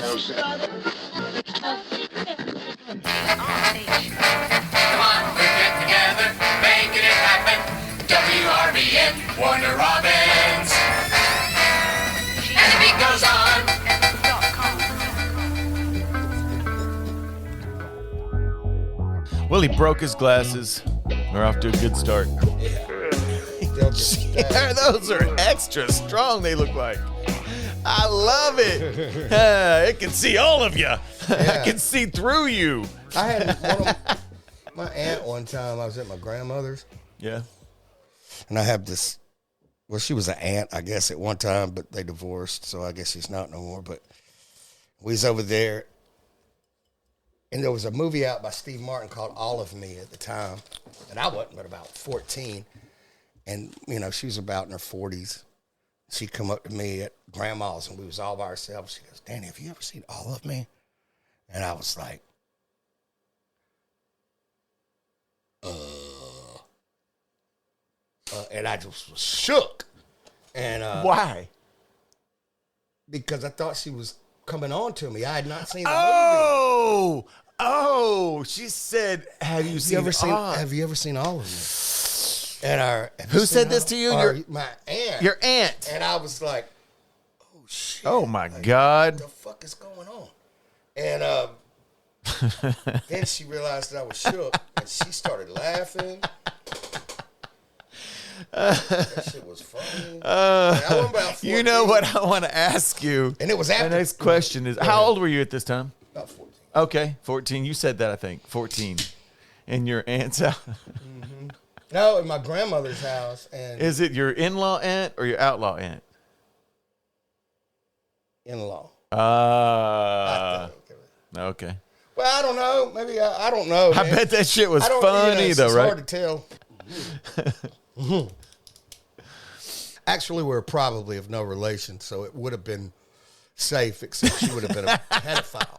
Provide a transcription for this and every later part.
on, we're getting together, making it happen. WRBN, Warner Robins. And the beat goes on. Well, he broke his glasses. We're off to a good start. Yeah, those are extra strong, they look like. I love it. It can see all of you. Yeah. I can see through you. I had one of my aunt one time. I was at my grandmother's. Yeah. And I have this, well, she was an aunt, I guess, at one time, but they divorced, so I guess she's not no more. But we was over there, and there was a movie out by Steve Martin called All of Me at the time. And I wasn't but about 14. And, you know, she was about in her 40s. She'd come up to me at grandma's, and we was all by ourselves. She goes, Danny, have you ever seen All of Me? And I was like, and I just was shook. And why? Because I thought she was coming on to me. I had not seen the movie. Oh, she said, have you ever seen All of Me? And who said this to you? My aunt. Your aunt. And I was like, oh, shit. Oh, my God. What the fuck is going on? And then she realized that I was shook, and she started laughing. That shit was funny. You know what I want to ask you? And it was after. The next question is, how old were you at this time? About 14. Okay, 14. You said that, I think. 14. In your aunt's house. Mm-hmm. No, at my grandmother's house. And is it your in-law aunt or your outlaw aunt? In-law. Okay. Well, I don't know. Maybe I don't know. I bet that shit was funny, though, right? It's hard to tell. Actually, we're probably of no relation, so it would have been safe, except she would have been a pedophile.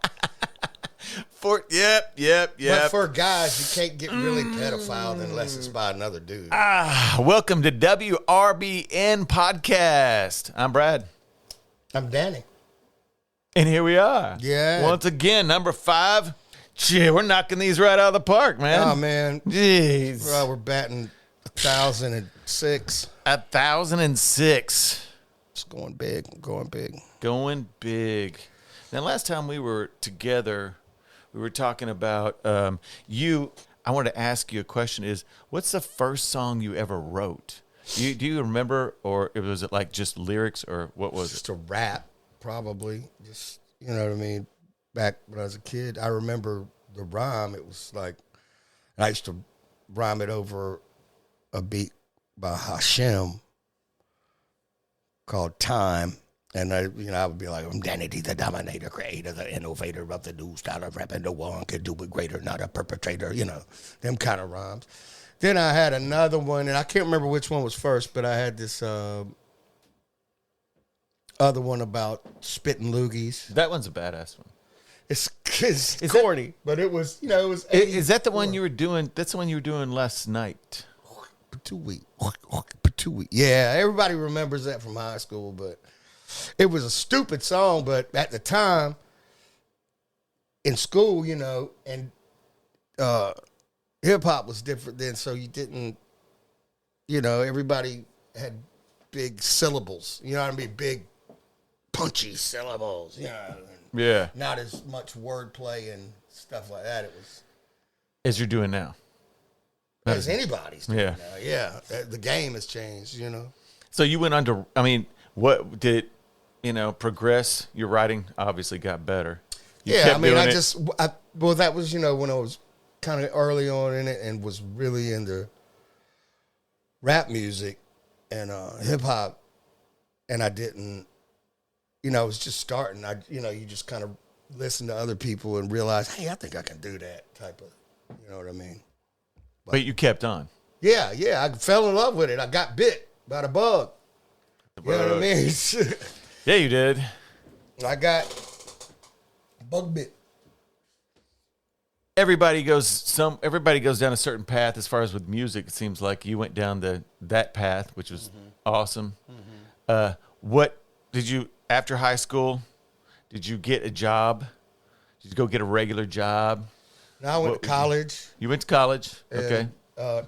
Yep. But for guys, you can't get really pedophile unless it's by another dude. Welcome to WRBN Podcast. I'm Brad. I'm Danny. And here we are. Yeah. Once again, number 5. Gee, we're knocking these right out of the park, man. Oh, man. Jeez. Well, we're batting 1,006. 1,006. It's going big. Going big. Now, last time we were together, we were talking about you. I wanted to ask you a question is, what's the first song you ever wrote? Do you remember, or was it like just lyrics, or what was just a rap, probably. Just, you know what I mean? Back when I was a kid, I remember the rhyme. It was like, I used to rhyme it over a beat by Hashem called Time. And I would be like, I'm Danny D, the dominator, creator, the innovator of the new style of rapping. No one can do it greater, not a perpetrator, them kind of rhymes. Then I had another one, and I can't remember which one was first, but I had this other one about spitting loogies. That one's a badass one. It's corny, but it was, it was. Is that the one you were doing? That's the one you were doing last night. Patooey. Yeah, everybody remembers that from high school, but it was a stupid song. But at the time, in school, and hip hop was different then, so you didn't, everybody had big syllables. You know what I mean? Big, punchy syllables. Yeah. Not as much wordplay and stuff like that. It was as you're doing now. As anybody's doing now. Yeah. The game has changed, So you went on to, what did it, progress? Your writing obviously got better. That was, when I was kind of early on in it and was really into rap music and hip hop, and I didn't, I was just starting. You just kind of listen to other people and realize, hey, I think I can do that type of, you know what I mean? But you kept on. Yeah. I fell in love with it. I got bit by the bug. You know what I mean? Yeah, you did. I got bug bit. Everybody goes down a certain path as far as with music. It seems like you went down that path, which was awesome. Mm-hmm. What did you, after high school, Did you get a job? Did you go get a regular job? No, I went to college. You went to college? Okay.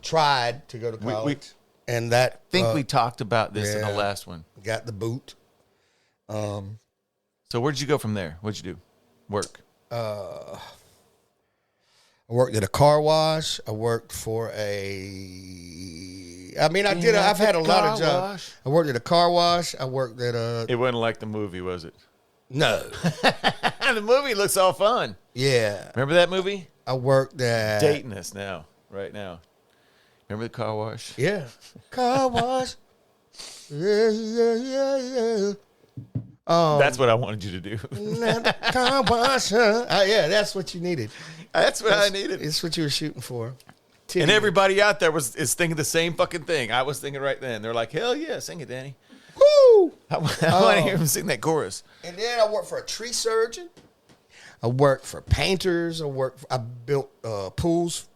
Tried to go to college. And that... I think we talked about this in the last one. Got the boot. So where'd you go from there? What'd you do? Work? I worked at a car wash. I worked for I've had a lot of jobs. I worked at a car wash. I worked at a... It wasn't like the movie, was it? No. The movie looks all fun. Yeah. Remember that movie? I worked at... Dating us now, right now. Remember the car wash? Yeah. Car wash. Yeah. That's what I wanted you to do. Car wash. Yeah, that's what you needed. That's what I needed. It's what you were shooting for. And everybody out there is thinking the same fucking thing. I was thinking right then. They're like, hell yeah, sing it, Danny. Woo! I want to hear him sing that chorus. And then I worked for a tree surgeon. I worked for painters. I built pools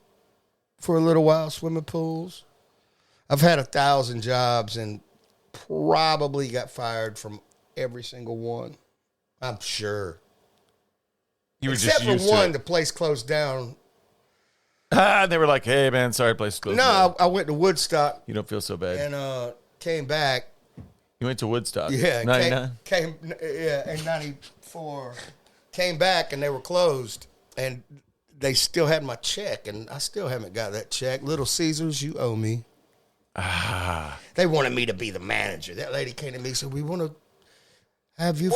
for a little while, swimming pools. I've had 1,000 jobs and probably got fired from every single one. I'm sure. You were Except just used for one, to it. the place closed down. They were like, hey, man, sorry, place closed. No, I went to Woodstock You don't feel so bad. and came back. You went to Woodstock. Yeah, 99? in 94. Came back and they were closed. And they still had my check, and I still haven't got that check. Little Caesars, you owe me. They wanted me to be the manager. That lady came to me and said, we want to have you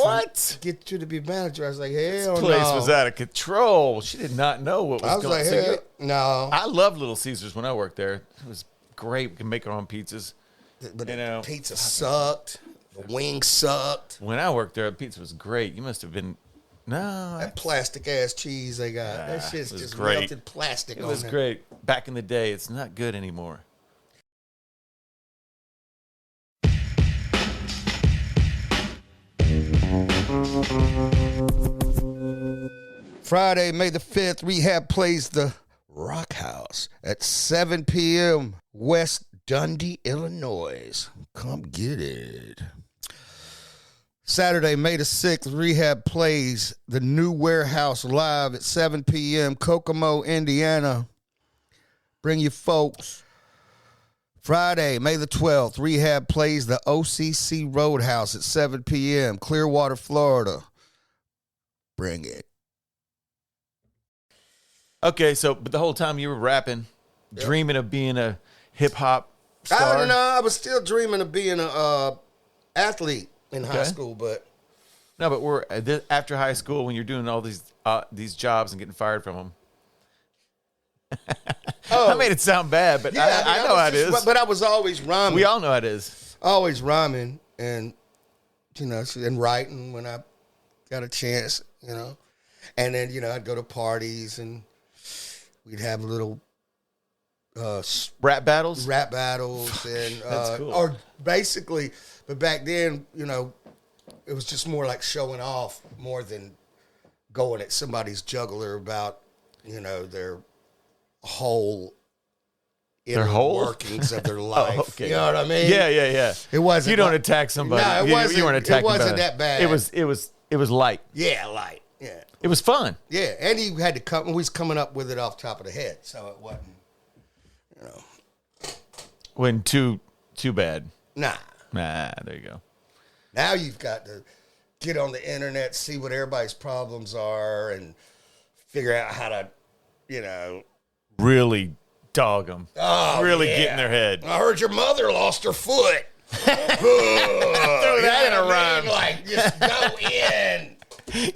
get you to be manager. I was like, hell This place no. was out of control. She did not know what was I was going like, on. hell no. I loved Little Caesars when I worked there. It was great. We could make our own pizzas. But you know, the pizza sucked. The wings sucked. When I worked there, the pizza was great. You must have been... No. That plastic ass cheese they got. That shit's it was just great. melted plastic It on was there. great. Back in the day, it's not good anymore. Friday, May the 5th, Rehab plays the Rock House at 7 p.m. West Dundee, Illinois. Come get it. Saturday, May the 6th, Rehab plays the New Warehouse live at 7 p.m. Kokomo, Indiana. Bring your folks. Friday, May the 12th, Rehab plays the OCC Roadhouse at 7 p.m. Clearwater, Florida. Bring it. Okay, so but the whole time you were rapping, dreaming of being a hip-hop star? I don't know. I was still dreaming of being a athlete in high school, but... No, but we're after high school when you're doing all these jobs and getting fired from them. I made it sound bad, but Yeah, I know how it is. But I was always rhyming. We all know how it is. Always rhyming and, and writing when I got a chance, And then, I'd go to parties and we'd have little Rap battles? rap battles and That's cool. or basically, but back then, it was just more like showing off more than going at somebody's jugular about, their whole Their whole? workings of their life. Okay. You know what I mean? Yeah. It wasn't. You don't like- attack somebody. No, it wasn't. You weren't attacking It wasn't somebody. that bad. It was light. Yeah, light. Yeah. It was fun. Yeah, and he had to come. We was coming up with it off the top of the head, so it wasn't. When too bad. Nah. Nah, there you go. Now you've got to get on the internet, see what everybody's problems are, and figure out how to, Really dog them. Oh, really yeah. get in their head. I heard your mother lost her foot. Throw that in a rhyme. Like, just go in.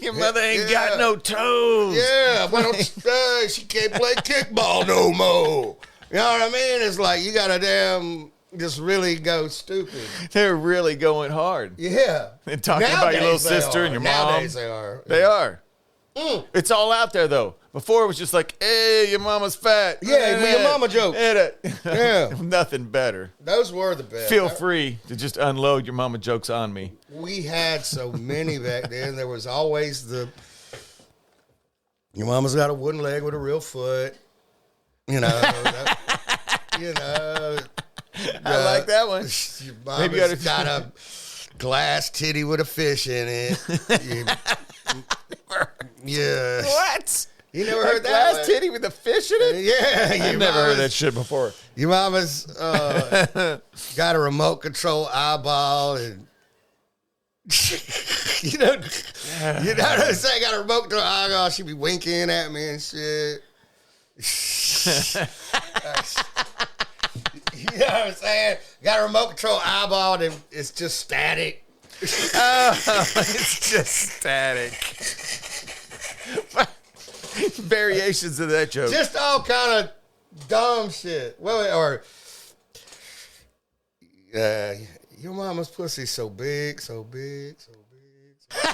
Your mother ain't Yeah. got no toes. Yeah, why don't she can't play kickball no more. You know what I mean? It's like you got to just really go stupid. They're really going hard. Yeah. And talking about your little Nowadays they sister are. and your Nowadays mom. they are. They are. Mm. It's all out there, though. Before it was just like, hey, your mama's fat. Yeah, your mama joke. Yeah. Nothing better. Those were the best. Feel free to just unload your mama jokes on me. We had so many back then. There was always your mama's got a wooden leg with a real foot. I like that one. Your mama's got a glass titty with a fish in it. Yeah. What? You never A heard that? glass one? titty with a fish in it? Yeah. I've never heard that shit before. Your mama's got a remote control eyeball and you know what I'm saying? Got a remote control eyeball. She be winking at me and shit. You know what I'm saying? Got a remote control eyeball and it's just static. It's just static. Variations of that joke. Just all kind of dumb shit. Well, or your mama's pussy's so big, so big, so big. So big.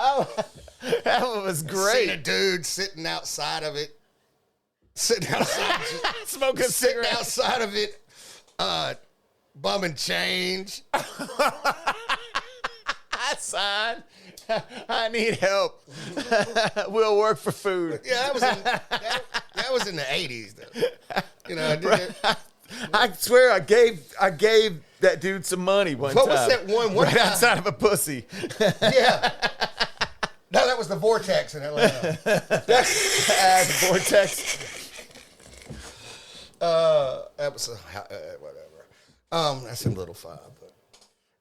Oh, that one was Seen a great. dude sitting outside of it. Sitting outside, Smoking a sitting cigarette. outside of it, bumming change. Son, I need help. We'll work for food. Yeah, that was in the 80s, though. You know, I did it. I swear I gave that dude some money one What time. was that one right time? outside of a pussy. Yeah. No, that was the Vortex in Atlanta. The vortex. That was whatever. That's in Little Five. But.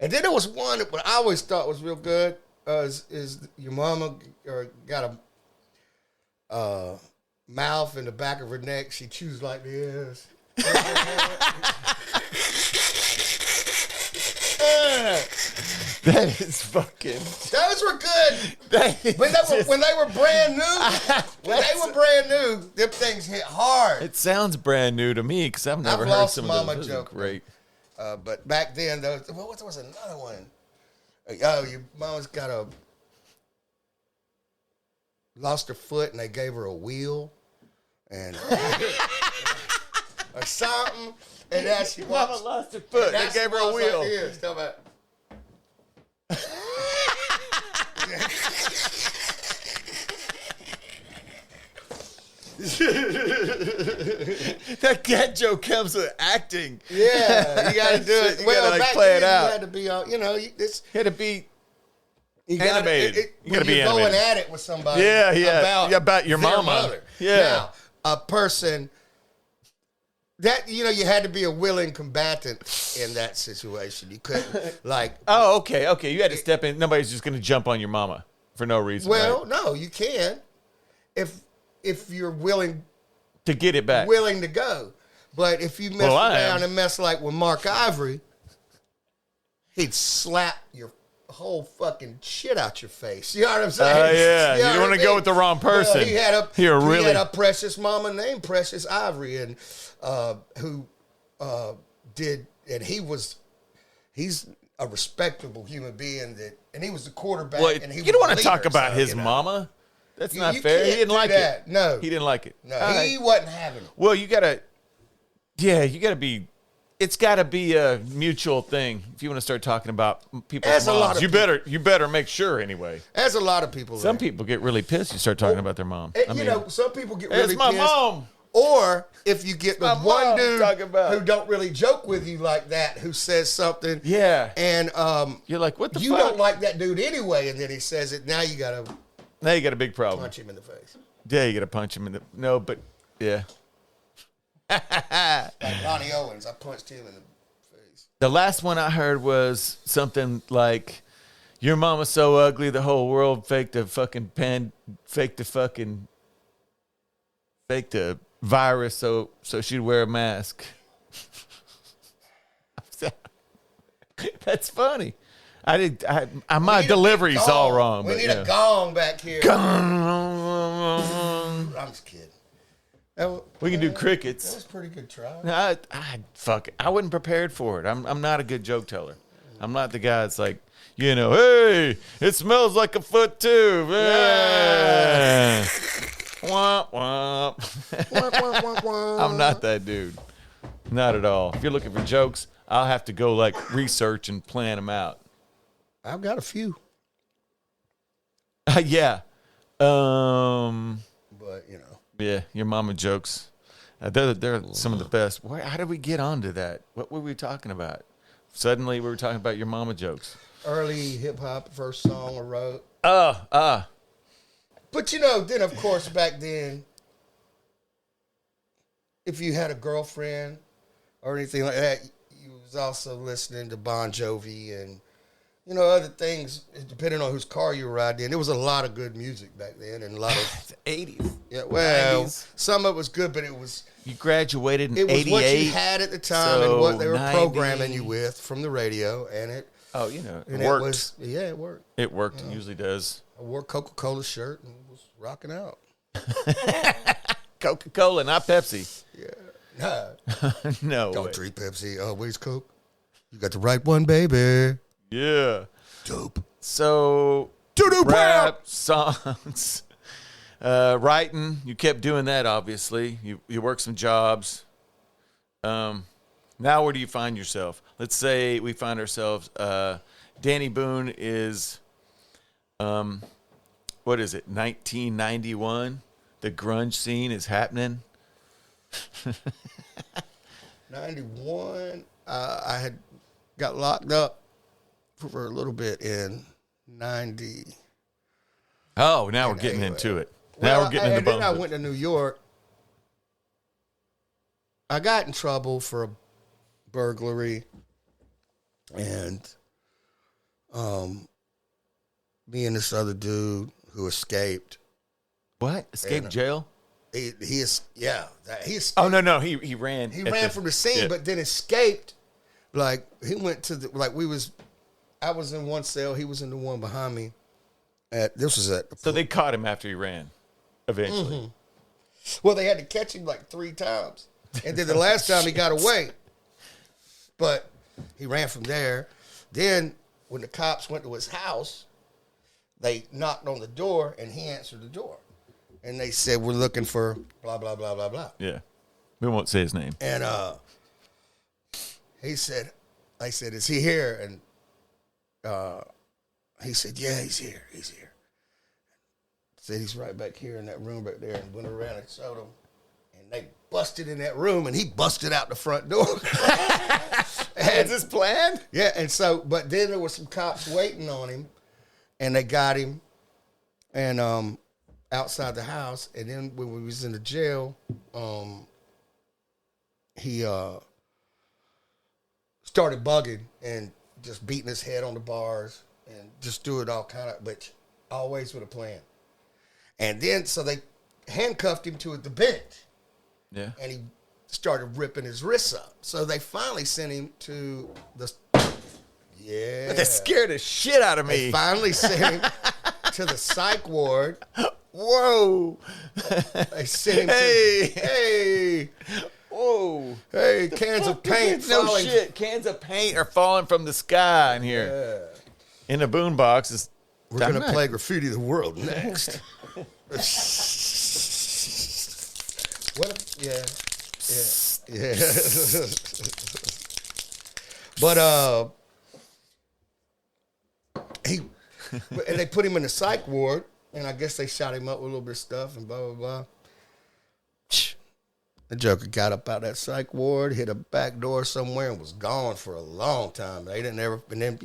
And then there was one that I always thought was real good. Is your mama got a mouth in the back of her neck? She chews like this. That is fucking. Those were good. When they were brand new, them things hit hard. It sounds brand new to me because I've never heard lost some mama of those. Those are joke. great. But back then, there was another one. Your mama's got lost her foot and they gave her a wheel and or something. And now she Mama walks. lost her foot. They Now she gave her a walks wheel. Like this. Tell me. That joke comes with acting. Yeah, you got to do it. You gotta, back play it then, out. You had to be, this. You had to be You animated. You gotta be you're animated. going at it with somebody. Yeah, about your their mama. mother. Yeah. Now, a person that you had to be a willing combatant in that situation. You couldn't Oh, okay. You had to step in. Nobody's just gonna jump on your mama for no reason. Well, right? no, you can if you're willing To get it back. to go. But if you mess around and mess like with Mark Ivory, he'd slap your whole fucking shit out your face. You know what I'm saying? Oh, yeah. You know You don't what want I to go mean? with the wrong person. Well, he had really had a precious mama named Precious Ivory, and who did, and he's a respectable human being and he was the quarterback. Well, and he you don't was want the to talk leader, about so, his mama. That's not you fair. He can't didn't do like that. it. No, He didn't like it. No, All he wasn't having it. Well, you gotta be. It's got to be a mutual thing if you want to start talking about people's That's a moms. lot of You better make sure anyway. There's a lot of people. Some there. people get really pissed. You start talking about their mom. Some people get really it's my pissed. mom. Or if you get the My one mom dude talking about. who don't really joke with you like that, who says something, Yeah. and You're like, what the you fuck? don't like that dude anyway, and then he says it. Now you gotta Now you got a big problem. punch him in the face. Yeah, you got to punch him in the. No, but yeah. Like Ronnie Owens, I punched him in the face. The last one I heard was something like, "Your mama's so ugly, the whole world faked the virus, so she'd wear a mask." That's funny. My delivery's all wrong. We but need yeah. a gong back here. I'm just kidding. We can do That crickets. was a pretty good try. Fuck it. I wasn't prepared for it. I'm not a good joke teller. I'm not the guy that's like, hey, it smells like a foot too. Yeah. Womp womp. I'm not that dude. Not at all. If you're looking for jokes, I'll have to go research and plan them out. I've got a few. Yeah. But, Yeah, your mama jokes. They're some of the best. How did we get onto that? What were we talking about? Suddenly we were talking about your mama jokes. early hip hop, first song I wrote. But then of course back then, if you had a girlfriend or anything like that, you was also listening to Bon Jovi and other things, depending on whose car you were riding in. There was a lot of good music back then, and a lot of 80s. Yeah, well, 90s. Some of it was good, but it was You graduated in it was 88. what you had at the time so and what they were 90. programming you with from the radio, and it It worked. it worked. It worked. It usually does. I wore a Coca-Cola shirt and was rocking out. Coca-Cola, not Pepsi. Nah, No don't way. drink Pepsi. Oh, where's Coke? You got the right one, baby. Yeah. Dope. So, Doo-doo rap songs, writing. You kept doing that, obviously. You worked some jobs. Now, where do you find yourself? Let's say we find ourselves. Danny Boone is, what is it? 1991. The grunge scene is happening. 91. I had got locked up for a little bit in 90. Oh, now we're getting Anyway. into it. Now we're getting into and then bones. I went to New York. I got in trouble for a burglary, and me and this other dude who escaped. What? Escaped jail? He escaped. Oh no, he ran. He ran from the scene, but then escaped. Like he went to I was in one cell. He was in the one behind me. So they caught him after he ran. Eventually. Mm-hmm. Well, they had to catch him like 3 times, and then the last time he got away. But he ran from there. Then when the cops went to his house, they knocked on the door, and he answered the door, and they said, "We're looking for blah blah blah blah blah." Yeah, we won't say his name. And he said, "I said, is he here?" And he said, "Yeah, he's here. He's here." Said he's right back here in that room back there, and went around and showed him. And they busted in that room, and he busted out the front door. Is this planned? Yeah, and so, but then there were some cops waiting on him, and they got him, and outside the house. And then when we was in the jail, he started bugging and just beating his head on the bars and just doing all kind of, but always with a plan. And then, so they handcuffed him to the bench. Yeah. And he started ripping his wrists up. So they finally sent him to the... Yeah. That scared the shit out of me. They finally sent him to the psych ward. Whoa. They sent him Hey. to... Hey. Whoa. Hey, cans of paint No falling. shit. Cans of paint are falling from the sky in here. Yeah. In the boonbox is. We're going to play Graffiti the World next. What? Yeah. But and they put him in the psych ward, and I guess they shot him up with a little bit of stuff and blah blah blah. The Joker got up out of that psych ward, hit a back door somewhere, and was gone for a long time. They didn't ever, and then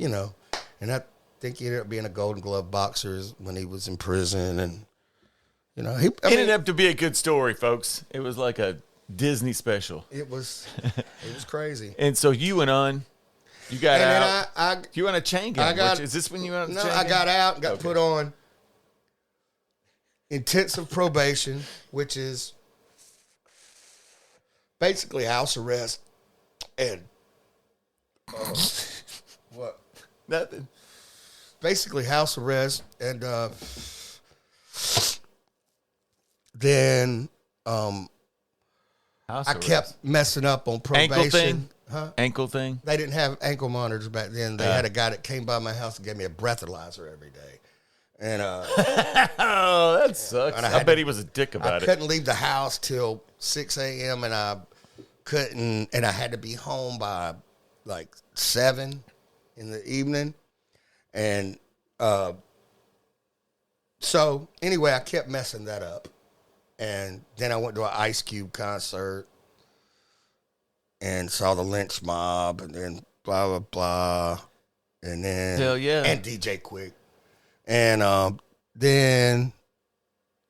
and I think he ended up being a Golden Glove boxer when he was in prison, and he ended up to be a good story, folks. It was like a Disney special. It was crazy. And so you went on. You got out. Then you went on a chain gang. Is this when you went on a chain gang? I got out and got put on intensive probation, which is basically house arrest. And what? Nothing. Basically house arrest, and then I kept messing up on probation. Ankle thing? Huh? Ankle thing? They didn't have ankle monitors back then. They had a guy that came by my house and gave me a breathalyzer every day. And oh, that sucks. And I bet he was a dick about it. I couldn't leave the house till 6 a.m. and I couldn't, and I had to be home by like 7 in the evening. And so anyway, I kept messing that up. And then I went to an Ice Cube concert and saw the lynch mob, and then blah, blah, blah. and then Hell yeah. and DJ Quick, and then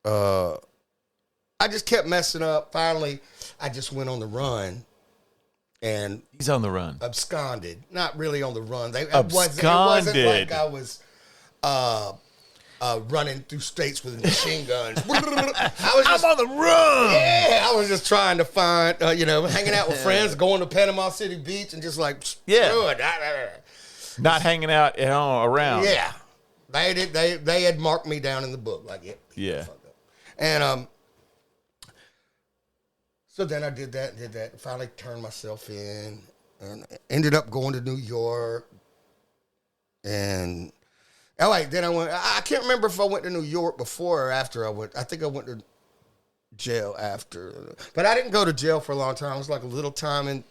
I just kept messing up. Finally, I just went on the run, and He's on the run. absconded. Not really on the run. It wasn't Absconded. like I was running through states with machine guns. I'm on the run. Yeah, I was just trying to find, hanging out with friends, going to Panama City Beach, and just like, Yeah. screw it. Not hanging out around. Yeah, they had marked me down in the book, like, Yeah. fucked up. And so then I did that, and finally turned myself in, and ended up going to New York, and then I went. I can't remember if I went to New York before or after I went. I think I went to jail after, but I didn't go to jail for a long time. It was like a little time in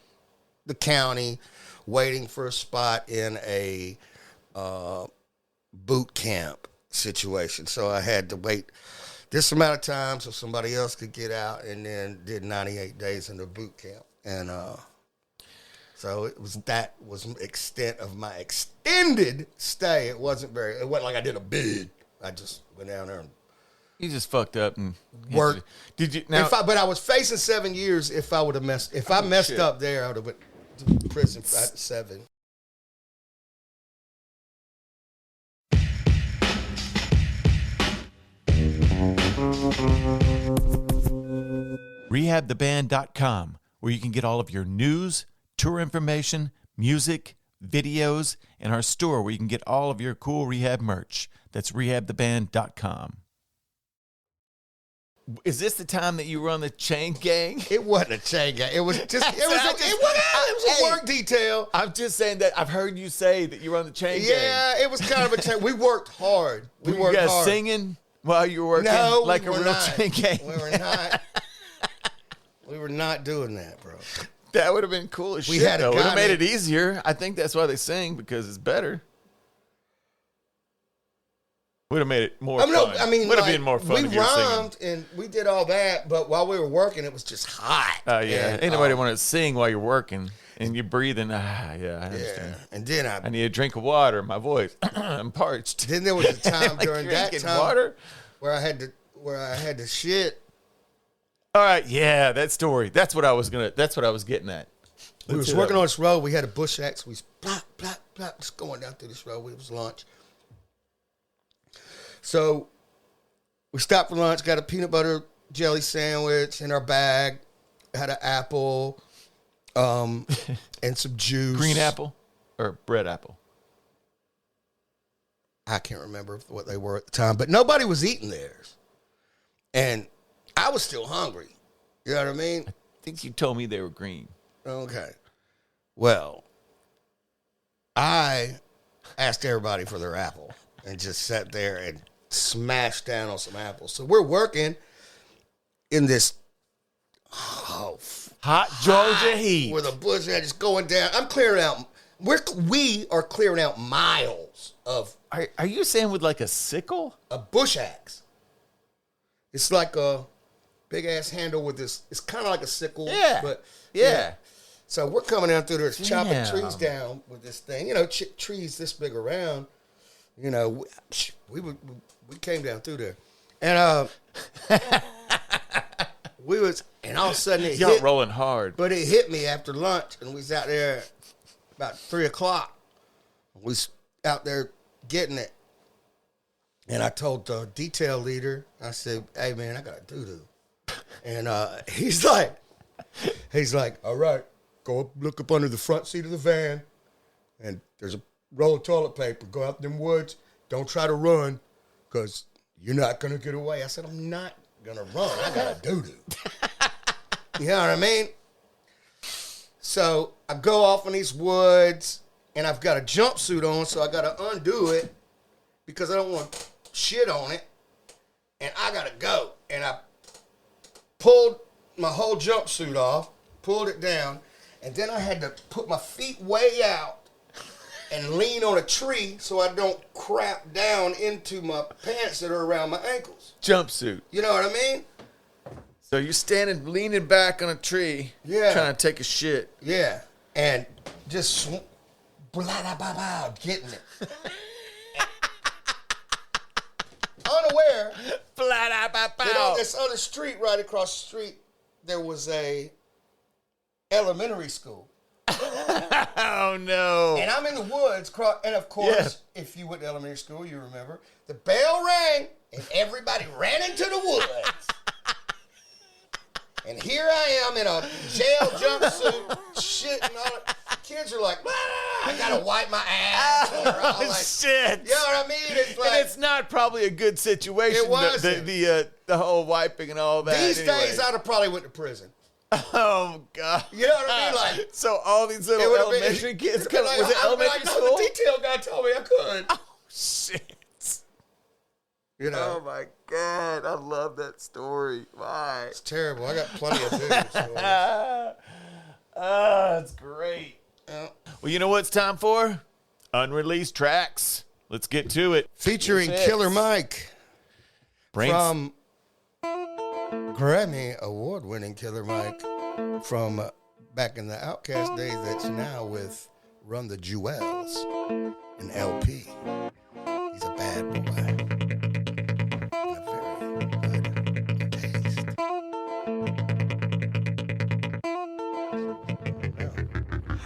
the county, waiting for a spot in a boot camp situation. So I had to wait this amount of time so somebody else could get out, and then did 98 days in the boot camp. And so it was the extent of my extended stay. It wasn't like I did a bid. I just went down there and You just fucked up and worked. Did you now? But I was facing 7 years if I would have messed. If I messed shit. up there, I would have went to prison for 7. rehabtheband.com, where you can get all of your news, tour information, music, videos, and our store where you can get all of your cool rehab merch. That's rehabtheband.com. Is this the time that you were on the chain gang? It wasn't a chain gang. It was just. It was a work detail. I'm just saying that I've heard you say that you were on the chain gang. Yeah, it was kind of a chain. We worked hard. We Were worked you guys hard. singing while you were working No, like we a were real not. chain gang? We were not. We were not doing that, bro. That would have been cool as We shit, had a though. It would guy have made named- it easier. I think that's why they sing, because it's better. Would have made it more fun. Would have been more fun We if you were singing. rhymed and we did all that, but while we were working, it was just hot. Oh, yeah. And, Ain't nobody want to sing while you're working and you're breathing. Yeah, I understand. Yeah, and then I need a drink of water. My voice. I'm parched. then there was a time Like during you're that drinking time water? where I had to shit. All right, yeah, that story. That's what I was getting at. We was working on this road. We had a bush axe. We was plop, plop, plop, just going down through this road. It was lunch. So we stopped for lunch, got a peanut butter jelly sandwich in our bag, had an apple, and some juice. Green apple or red apple? I can't remember what they were at the time, but nobody was eating theirs. And I was still hungry. You know what I mean? I think you told me they were green. Okay. Well, I asked everybody for their apple and just sat there and smashed down on some apples. So we're working in this Hot Georgia heat. with a bush that is going down. I'm clearing out. We are clearing out miles of Are you saying with like a sickle? a bush axe. It's like a big ass handle with this. It's kind of like a sickle. Yeah. But Yeah. So we're coming down through there, chopping Damn. trees down with this thing. You know, trees this big around. You know, we came down through there, and and all of a sudden it Y'all hit, rolling hard. but it hit me after lunch, and we was out there about 3:00. We was out there getting it, and I told the detail leader, I said, "Hey man, I got a doo-doo," and he's like, "All right, go up, look up under the front seat of the van, and there's a roll of toilet paper. Go out in them woods. Don't try to run, because you're not gonna get away." I said, "I'm not gonna run. I got a doo-doo." You know what I mean? So I go off in these woods, and I've got a jumpsuit on, so I got to undo it because I don't want shit on it, and I got to go. And I pulled my whole jumpsuit off, pulled it down, and then I had to put my feet way out and lean on a tree so I don't crap down into my pants that are around my ankles. Jumpsuit. You know what I mean? So you're standing, leaning back on a tree, Yeah. trying to take a shit. Yeah, and just getting it. Unaware that on this other street, right across the street, there was a elementary school. Oh, no. And I'm in the woods, and of course, if you went to elementary school, you remember, the bell rang, and everybody ran into the woods. And here I am in a jail jumpsuit, shit, and all that. Kids are like, I gotta wipe my ass. Oh, like, shit. You know what I mean? It's like, and it's not probably a good situation. It wasn't. The whole wiping and all that. These anyway. days, I'd have probably went to prison. Oh, God. You know what I mean? Like, so all these little elementary kids come. Like, Was it elementary school? The detail guy told me I could. Oh, shit. You know? Oh, my God. I love that story. Why? It's terrible. I got plenty of booze stories. That's great. Well, you know what it's time for? Unreleased tracks. Let's get to it. Featuring Killer Mike. From Grammy award-winning Killer Mike from back in the Outkast days that's now with Run the Jewels and LP. He's a bad boy. And a very good taste.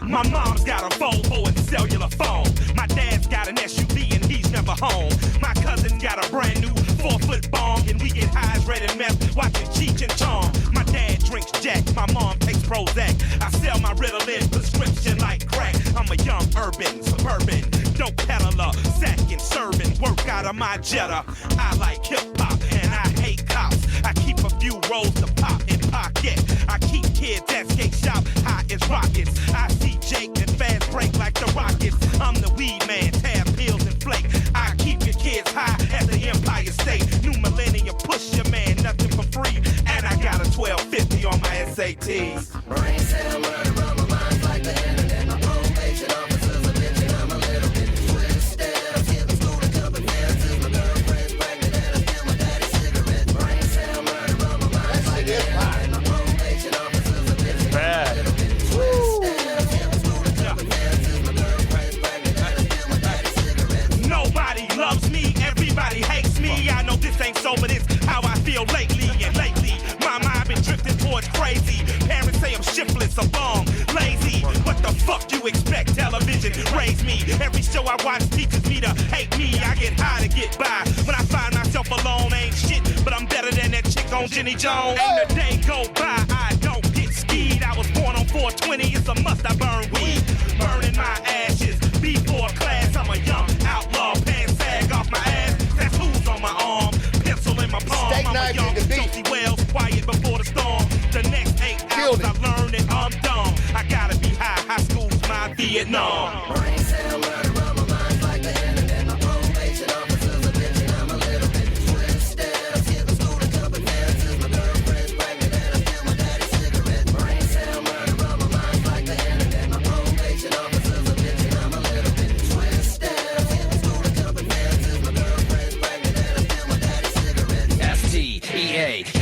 My mom's got a Volvo and cellular phone. My dad's got an SUV and he's never home. My cousin got a brand new 4-foot bong and we get high as red and meth watching Cheech and Chong. My dad drinks Jack, my mom takes Prozac. I sell my Ritalin prescription like crack. I'm a young urban, suburban, dope peddler, sacking, serving, work out of my Jetta. I like hip hop and I hate cops. I keep a few rolls to pop in pocket. I keep kids at skate shop high as rockets. I see Jake and fast break like the Rockets. I'm the weed man, tab pills and flake. I keep your kids high at the Empire State. New millennium, push your man, nothing for free. And I got a 1250 on my SATs. Brain cell murder on my mind like the internet. My probation officer's a bitch and I'm a little bit twisted. I'm skipping school a couple years till my girlfriend's pregnant and I steal my daddy's cigarette. Brain cell murder on my mind like the internet. My probation officer's a bitch and I'm a little bit twisted. I'm skipping school a couple years till my girlfriend's pregnant and I steal my daddy's cigarette. Nobody loves me, everybody hates me. I know this ain't so, but it's how I feel lately. And lately, my mind been drifting towards crazy. Parents say I'm shiftless, a bum, lazy. What the fuck you expect? Television raised me. Every show I watch teaches me to hate me. I get high to get by. When I find myself alone, ain't shit, but I'm better than that chick on Jenny Jones. Ain't a day go by, I don't get skied. I was born on 420, it's a must I burn weed. Burning my ashes, before class, I'm a young outlaw. Pants sag off my ass, tattoos on my arm, pencil in my palm. Steak I'm a knife young in the beef. Josie Wells, quiet before the storm. The next 8 hours I learn that I'm dumb. I gotta be high, high school's my Vietnam. Brain cell murder on my mind like the internet. My probation officer's a bitch and I'm a little bit twisted. I'm skipping school a couple years till my girlfriend's pregnant and I steal my daddy's cigarette. Brain cell murder on my mind like the internet. My probation officer's a bitch and I'm a little bit twisted. I'm skipping school a couple years till my girlfriend's pregnant and I steal my daddy's cigarette. STEAKNIFE.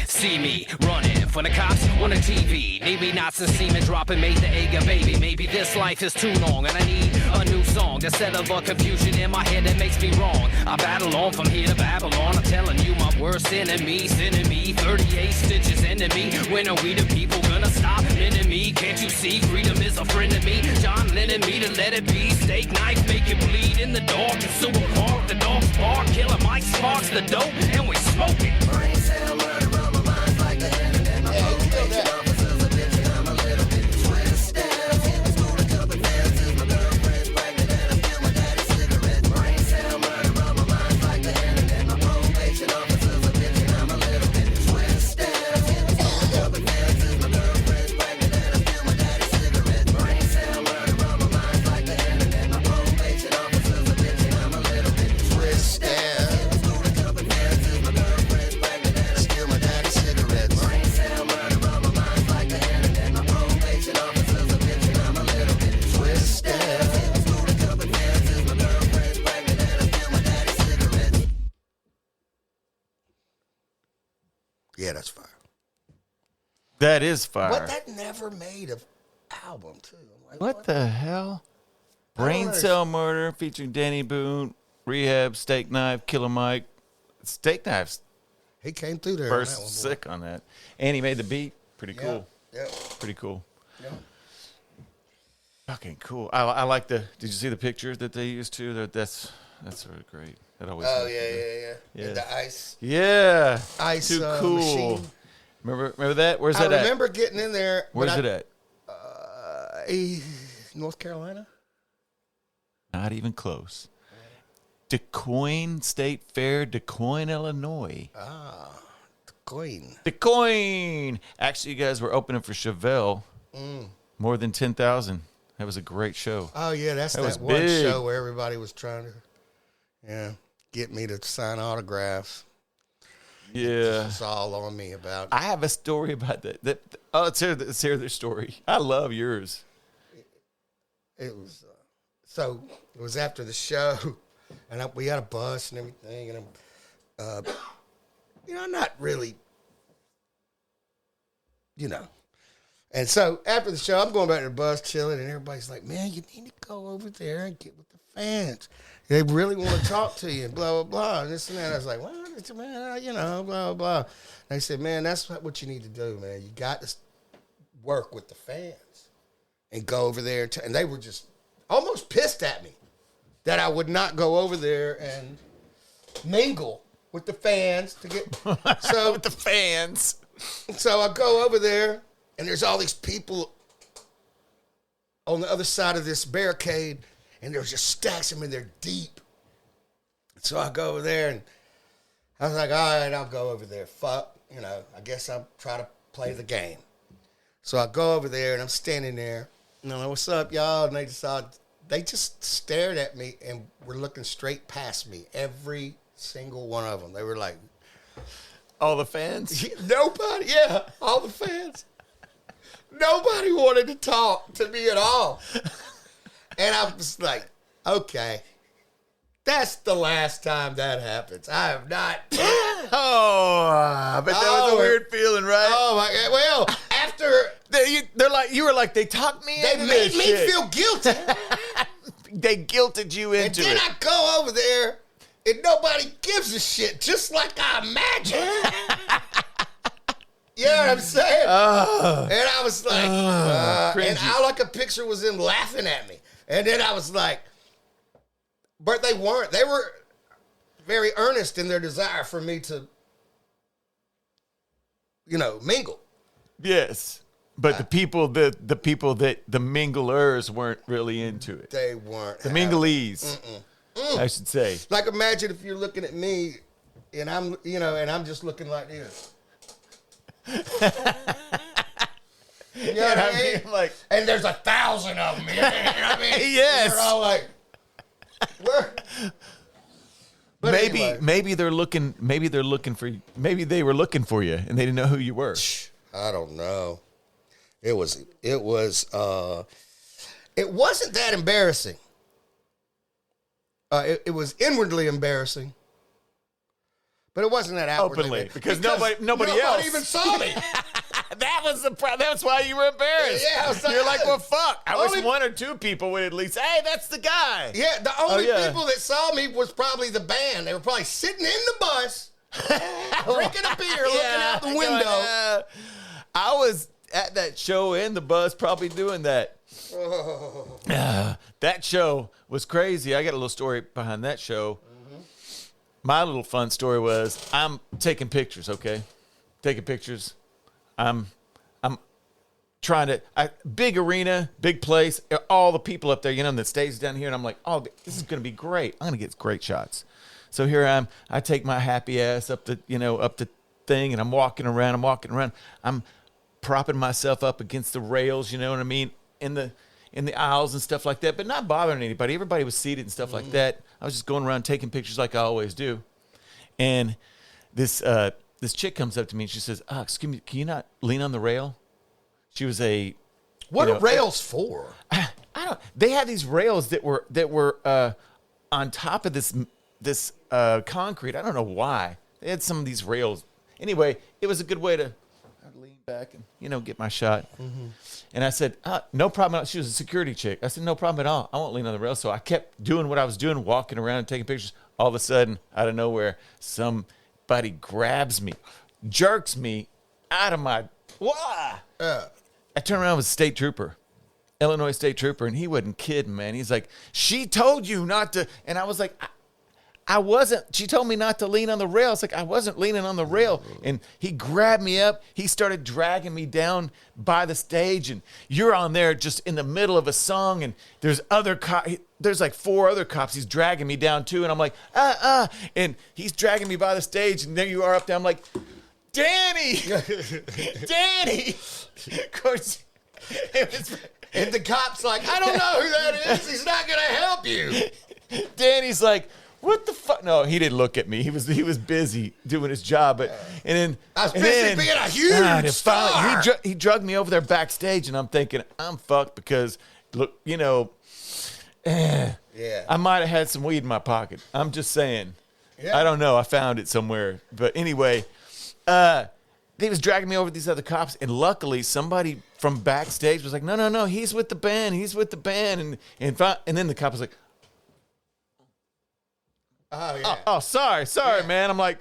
See me running for the cops on the TV. Maybe not some semen dropping made the egg a baby. Maybe this life is too long and I need a new song to settle the confusion in my head that makes me wrong. I battle on from here to Babylon. I'm telling you my worst enemy, sending me 38 stitches into me. When are we the people gonna stop enemy? Can't you see freedom is a friend of me? John Lennon me to let it be. Steak knife make it bleed in the dark. The super park, the dogs bark. Killer Mike sparks the dope and we smoke it. Brain cell murder on my mind like the internet. My probation officer's a bitch and I'm a little bit twisted. I'm skipping school a couple years till my girlfriend's pregnant and I steal my daddy's cigarette. Brain cell murder on my mind like the internet. My probation officer's a bitch and I'm a little bit twisted. I'm skipping school a couple years till my girlfriend's pregnant and I steal my daddy's cigarette. Brain cell murder on my mind like the internet. My probation officer's a bitch and I'm a little bit twisted. Yeah, that's fire. That is fire. But that never made a album too. I'm like, What the hell? I don't Brain understand. Cell Murder featuring Danny Boone, Rehab, Steak Knife, Killer Mike. Steak Knife's He came through there. on that first one, boy. sick on that. And he made the beat. Pretty Yeah, cool. Yeah. Pretty cool. Yeah. Fucking cool. I like the. Did you see the picture that they used too? That's sort of great. That always. Oh makes me yeah. Yeah. And the ice Yeah. Too machine. cool. Remember that? Where's that I remember getting in there. at? Where's it at? North Carolina. Not even close. DuQuoin State Fair, DuQuoin, Illinois. The Queen. DuQuoin. Actually, you guys were opening for Chevelle. More than 10,000. That was a great show. Oh yeah, that's That was that one big. show where everybody was trying to, get me to sign autographs. Yeah. It's all on me about. I have a story about that. Let's hear their story. I love yours. It was so. It was after the show, and we had a bus and everything, and I'm not really, And so after the show, I'm going back to the bus, chilling, and everybody's like, "Man, you need to go over there and get with the fans. They really want to talk to you." And blah blah blah, and this and that. I was like, "Well, man, blah blah blah." And they said, "Man, that's what you need to do, man. You got to work with the fans and go over there." And they were just almost pissed at me that I would not go over there and mingle with the fans to get so With the fans. So I go over there, and there's all these people on the other side of this barricade, and there's just stacks of them, and they're deep. So I go over there, and I was like, all right, I'll go over there. Fuck, I guess I'll try to play the game. So I go over there, and I'm standing there, and I'm like, what's up, y'all? And they just stared at me and were looking straight past me, every single one of them. They were like, All the fans? nobody, all the fans. Nobody wanted to talk to me at all. And I was like, okay, that's the last time that happens. I have not. Oh, but that was a weird feeling, right? Oh, my God. Well, after They're like, you were like, they talked me they into made this me shit. feel guilty. They guilted you And into then it. I go over there and nobody gives a shit, just like I imagined. You know what I'm saying? And I was like, and all I could picture was them laughing at me. And then I was like, but they weren't. They were very earnest in their desire for me to, mingle. Yes. But the people that the minglers weren't really into it. They weren't. The minglees, I should say. Like, imagine if you're looking at me and I'm just looking like this. You know what I mean? Like, And there's 1,000 of them. You know what I mean? Yes. They're all like, where? But anyway, maybe they were looking for you. Maybe they were looking for you and they didn't know who you were. I don't know. It wasn't that embarrassing. It was inwardly embarrassing. But it wasn't that outwardly. Openly, because nobody else even saw me. That was the problem. That's why you were embarrassed. Yeah, I was like, You're like, well, fuck. I wish only- one or two people would at least, hey, that's the guy. Yeah, the only yeah. people that saw me was probably the band. They were probably sitting in the bus, drinking a beer, looking out the window. I was at that show in the bus probably doing that. That show was crazy. I got a little story behind that show. My little fun story was I'm taking pictures, okay? Taking pictures. I'm trying to big arena, big place, all the people up there, and the stage down here, and I'm like, oh, this is gonna be great. I'm gonna get great shots. So here I am. I take my happy ass up the thing, and I'm walking around. I'm propping myself up against the rails, you know what I mean, in the aisles and stuff like that, but not bothering anybody. Everybody was seated and stuff like that. I was just going around taking pictures like I always do. And this chick comes up to me and she says, excuse me, can you not lean on the rail? She was What are rails for? they had these rails that were on top of this concrete. I don't know why. They had some of these rails. Anyway, it was a good way to, I'd lean back and, get my shot. And I said, no problem. She was a security chick. I said, no problem at all. I won't lean on the rail. So I kept doing what I was doing, walking around and taking pictures. All of a sudden, out of nowhere, somebody grabs me, jerks me out of my... I turned around with a state trooper, Illinois State Trooper, and he wasn't kidding, man. He's like, she told you not to. And I was like, I wasn't. She told me not to lean on the rail. It's like, I wasn't leaning on the rail. And he grabbed me up. He started dragging me down by the stage. And you're on there just in the middle of a song. And there's like 4 other cops. He's dragging me down too. And I'm like, And he's dragging me by the stage. And there you are up there. I'm like, Danny. Danny. Of course, And the cop's like, I don't know who that is. He's not going to help you. Danny's like, what the fuck? No, he didn't look at me. He was busy doing his job. But I was busy being a huge star. Finally, he drugged me over there backstage, and I'm thinking, I'm fucked because, look, I might have had some weed in my pocket. I'm just saying. Yeah. I don't know. I found it somewhere. But anyway, he was dragging me over these other cops, and luckily somebody from backstage was like, no, he's with the band. He's with the band. And then the cop was like, oh, yeah. Oh, sorry, man. I'm like,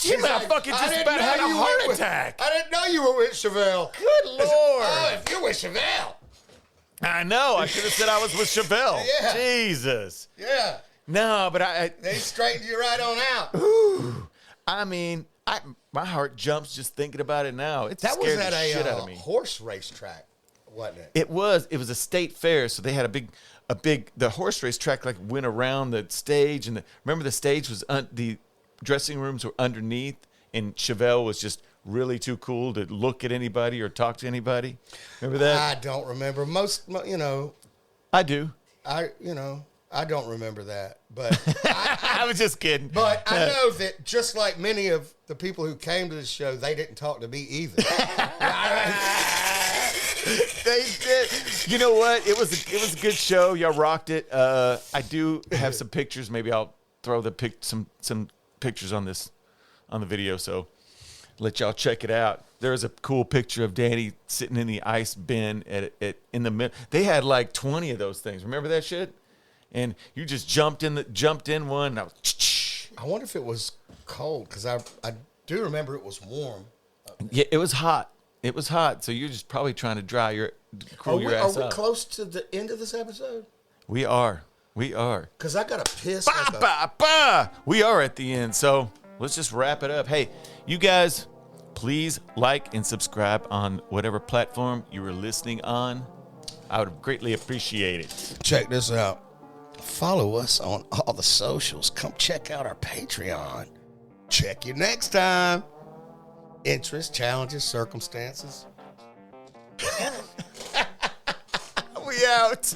you like, fucking just about had a heart attack. I didn't know you were with Chevelle. Good Lord. Oh, if you're with Chevelle. I know. I should have said I was with Chevelle. Yeah. Jesus. Yeah. No, but They straightened you right on out. Ooh. I mean, my heart jumps just thinking about it now. It That was scared at the shit out of a me. horse racetrack, wasn't it? It was a state fair, so they had the horse race track like went around the stage, and remember the stage was the dressing rooms were underneath, and Chevelle was just really too cool to look at anybody or talk to anybody. Remember that? I don't remember I do. I don't remember that, but I was just kidding. But I know that just like many of the people who came to the show, they didn't talk to me either. They did. You know what? It was a good show. Y'all rocked it. I do have some pictures. Maybe I'll throw some pictures on the video. So let y'all check it out. There's a cool picture of Danny sitting in the ice bin in the middle. They had like 20 of those things. Remember that shit? And you just jumped in one. And I wonder if it was cold because I do remember it was warm. Yeah, it was hot. It was hot. So you're just probably trying to cool your ass Are we up. close to the end of this episode? We are. Because I got to piss. We are at the end. So let's just wrap it up. Hey, you guys, please like and subscribe on whatever platform you were listening on. I would greatly appreciate it. Check this out. Follow us on all the socials. Come check out our Patreon. Check you next time. Interests, challenges, circumstances. We out.